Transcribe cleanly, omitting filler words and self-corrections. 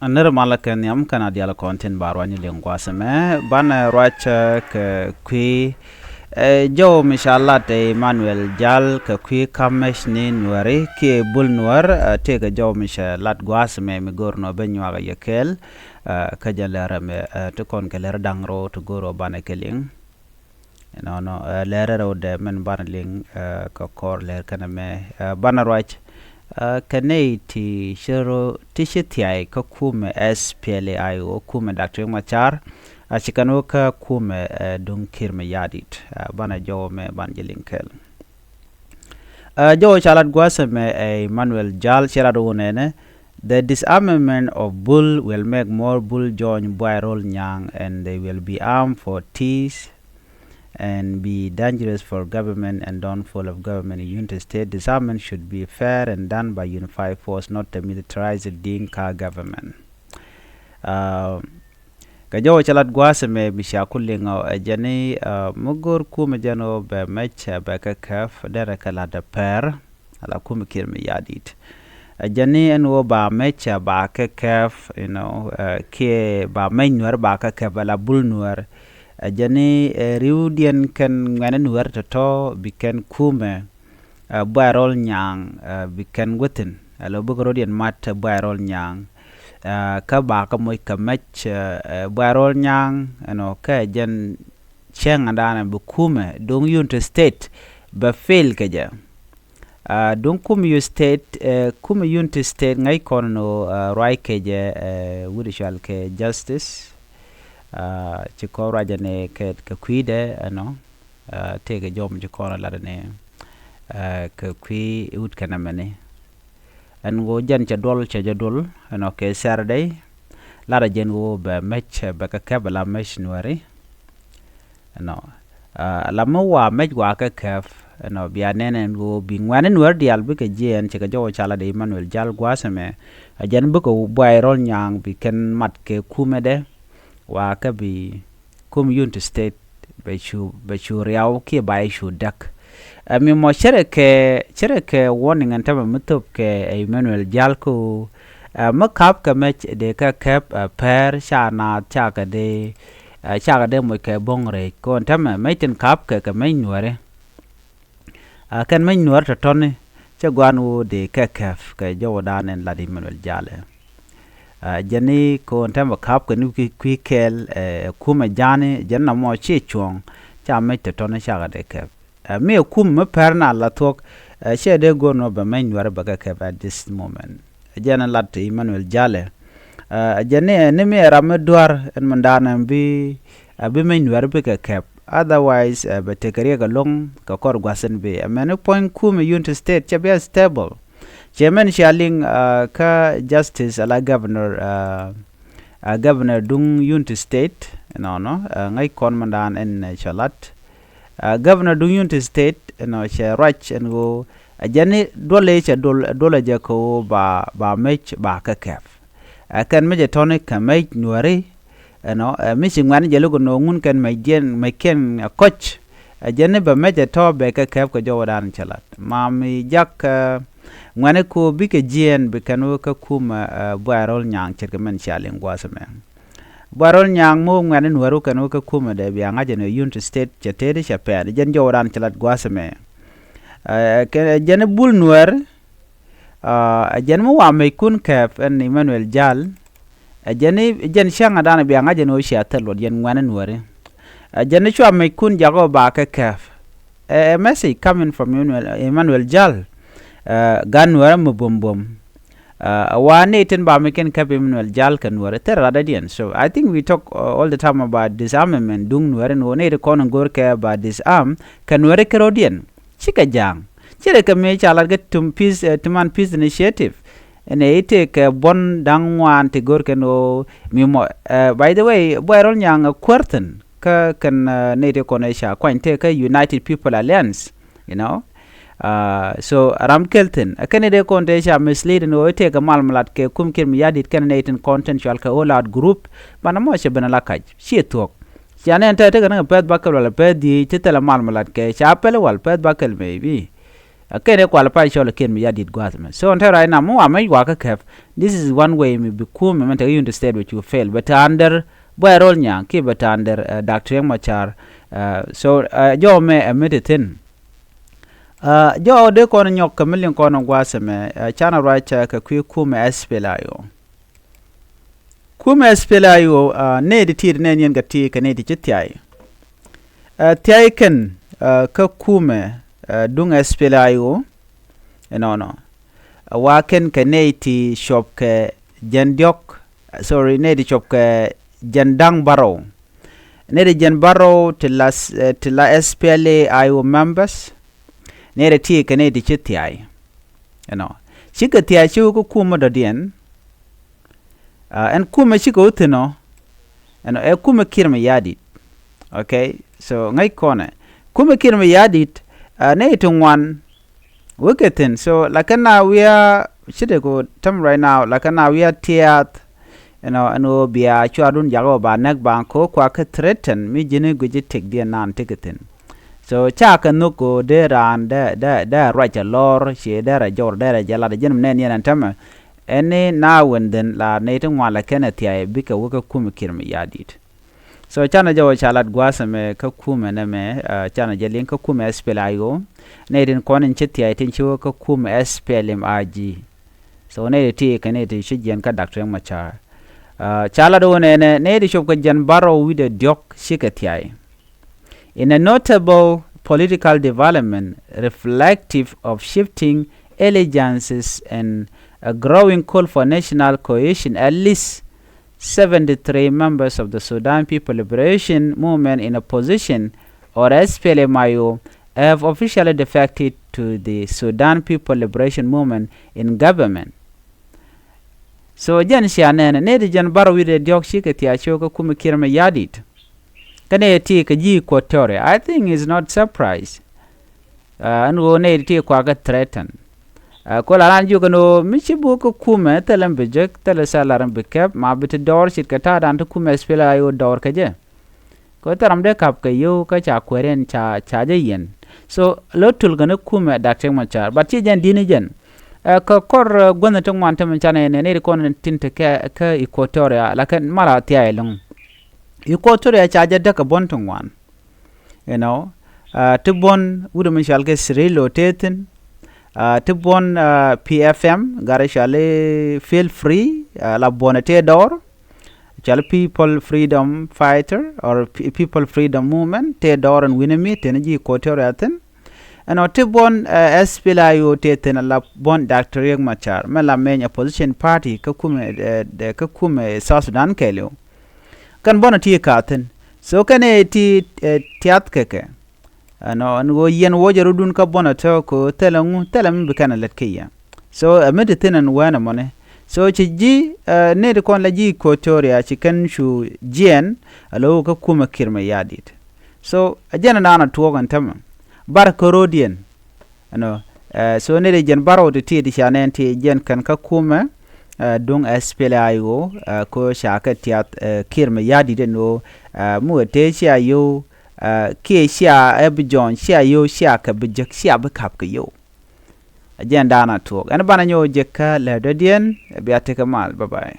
Another malakan yam kana diala content barwani lingwa seme bana racha ke kwi jo mishallah te Emmanuel Jal ke kwi kamesh ni nwari ki bul nwar te ke jo mishallat gwasme mi gorno benwa ga yekel ka jalera me to kon ke ler dangro to goro bana keling no lere ro de men bana ling ka kor ler kana me bana racha kanei ti shiro ti shitiai ka kume SPLAI o kume Dr. Machar achikano ka kume dung kirme yadit bana jo me banjelinkel jo chalat gwasa me Emmanuel Jal chirado unene. The disarmament of bull will make more bull join viral nyang and they will be armed for teeth and be dangerous for government and downfall of government in United States. Disarmament should be fair and done by unified force, not the militarized Dinka government. Kajo chalat gwase me bisha kulingo jani mugur kuma jano be mecha be kakaf dere kala da per ala kuma kirme yadit. Jani enwo ba mecha ba kakaf ke ba menwer ba kakaf ala bulnwer. Jani riudian kan ngane nuar to biken kume barol nyang biken gutin alo bugorodian mat barol nyang ka ba ka moy ka mech barol nyang ka jan cheng andana bu kume dong United State ba fail ka ja dong kume state kume United State ngai kono rai ke je wudi shal ke justice chiko rajane ke kwide tege jom chiko ladane ke kwi ut kanamane an go jan jadol ke Saturday lara jen go be match be ka kabala match nuari la mo wa match wa ka kaf biya nenen go bi ngwane nuar dial be ke jen chika jo chala de Emmanuel Jal gwasame jan be ko boyrol nyang bi ken mat ke kumede wa ka bi kum United State be chu riau ki ba chu dak mi mo chere ke warning an tama mutup ke Emmanuel Jal ko makap ka mech de ka kap per shana chaka de mo ke bongre ko tama maitin kap ka mai nuare kan mai nuar to tone chagwanu de ka kaf ka jodan en ladi Emmanuel Jal jani ko tama kap ka nu ki kel kuma jani janna mo chi chuong cha mai to tone chaka de kap me kum me perna la tok she de gono ba mai nuar ba ka at this moment jana lat Emmanuel Jale jani ne me ram duar en mandana bi mai nuar ba ka kap otherwise ba te kariya ga long ka kor gwasen be amene point kum United State che be stable Chairman Shaling ka justice ala governor dung United State ngai kon mandan en chalat governor dung United State she rach en go jani dole je ko ba mech ba ka kaf kan me je tonic ka mech nuari missing man je lugo no ngun kan me ken coach jani ba me je to be ka kaf ko jodan chalat mami jak ngane ko bike jien be kanu ka kuma barol nyang cherkemen Shaling gwasame barol nyang mo ngane nuaru kanu ka kuma de bi anga jeno United State chetede chaper jen joran chalat gwasame ke jen bul nuar jen mo wa me kun kaf en Emmanuel Jal jen shanga dana bi anga jeno shatel jen ngane nuare jen chwa me kun jago ba ka kaf a message coming from Emmanuel Jal gan wara mo bom wane ten ba meken kabe Emmanuel Jal kan wara terradadian. So I think we talk all the time about disarmament dung wara no ne kon ngor ke ba disarm kan wara kerodian chika jang chere ka me chala get tuman peace initiative and ite ke bon dangwan te gor ke no mi mo by the way boyrol nyang kwarten ka kan ne de konesha kwante ka United People Alliance so ram kelten akane de konte sha mislead no te ga malmalat ke kum kin yadit kan neten contential ka all out group bana mo she bana lakaj she tok jane enta te ga pet bakal wala pet di tetela malmalat ke cha pele wal pet bakal maybe kene qualify chol ken mi yadit gwatme so on right now mo amay wa ka kef this is one way me be cool me mente you state which you fail but under boy role nya ki but under Dr. Riek Machar so jo me emeditin jo de kon nyok kamilin kon gwasme chana right ka kume espelayo kume espelayo ne de tir ne nyen gati ka ne de chitiai tiai ken ka kume dung espelayo no waken ka ne ti shop ke jandiok sorry ne di shop ke jandang baro ne de jan baro tila SPLA ayo members ne de ti ka ne di chitiai shika tiai chu ko kuma do dien en kuma shika utino e kuma kirma yadit okay so ngai kone kuma kirma yadit ne itungwan wikitin so lakana we are shide go tam right now lakana we are tiat ano bia chwadun jago ba nek banko kwa ka threaten mi jine guji tek dia nan tiketin so cha ka nuko de ran da right a lor she da jor da jala de jen ne yan tam ene na wenden la ne tungwa la kana tiai bika wika kum kirmi yadit so chana jawo chalat gwasame ka kume na me chana jalin ka kume SPLAyo ne din konin chiti ay tin chiwo ka kume SPLM AG so ne ti ka ne ti shijen ka Dr. Riek Machar chala do ne di shop ka jan baro with a diok shikatiai in a notable political development reflective of shifting allegiances and a growing call for national cohesion, at least 73 members of the Sudan People Liberation Movement in opposition, or SPLMIO, have officially defected to the Sudan People Liberation Movement in government. So jan shianen ne de jan baro wide diok shikati achoka kumikirme yadit. Kane ti kaji Equatoria. I think is not surprised. Ango ne ti kwa ga threaten. Kola ran juga no michibu ko kume telam bijek tele salaram bikap ma bit dor shit kata dan to kume spela yo dor kaje ko taram de kap ke yo ka cha kweren cha je yen so lotul gana kume Dr. Machar but ti jan dini jan ko kor gona to man tam chane ne ko tinte ka Equatoria la kan mara ti ay long Equatoria cha je de ka bontong wan to bon wudu min shal ke srilo teten Tibon PFM garashale feel free la bonete dor chal people freedom fighter or people freedom movement te dor and winami tenaji Equatoriaten and Tibon SPLAyo teten la bon Dr. Riek Machar mela main opposition party kakume South Sudan kelio kan bonati katen so kane ti tiat keke ngo yen wojaru dun ka bonato ko telam bikana letkiya so meditenan wana mone so ci ji ne de kon la ji Equatoria ci kan shu jien alo ka kuma kirma yadit so ajana nana tuogan tam bar korodien so ne de jen baro de ti di shanen ti jen kan ka kuma dung SPLAyo ko shaka tiat kirma yadit no mu te yo ke sia ebijon sia yo sia ka bijek sia bekap ke yo agenda na talk and bana nyo jeka le dodien biate kamal bye bye.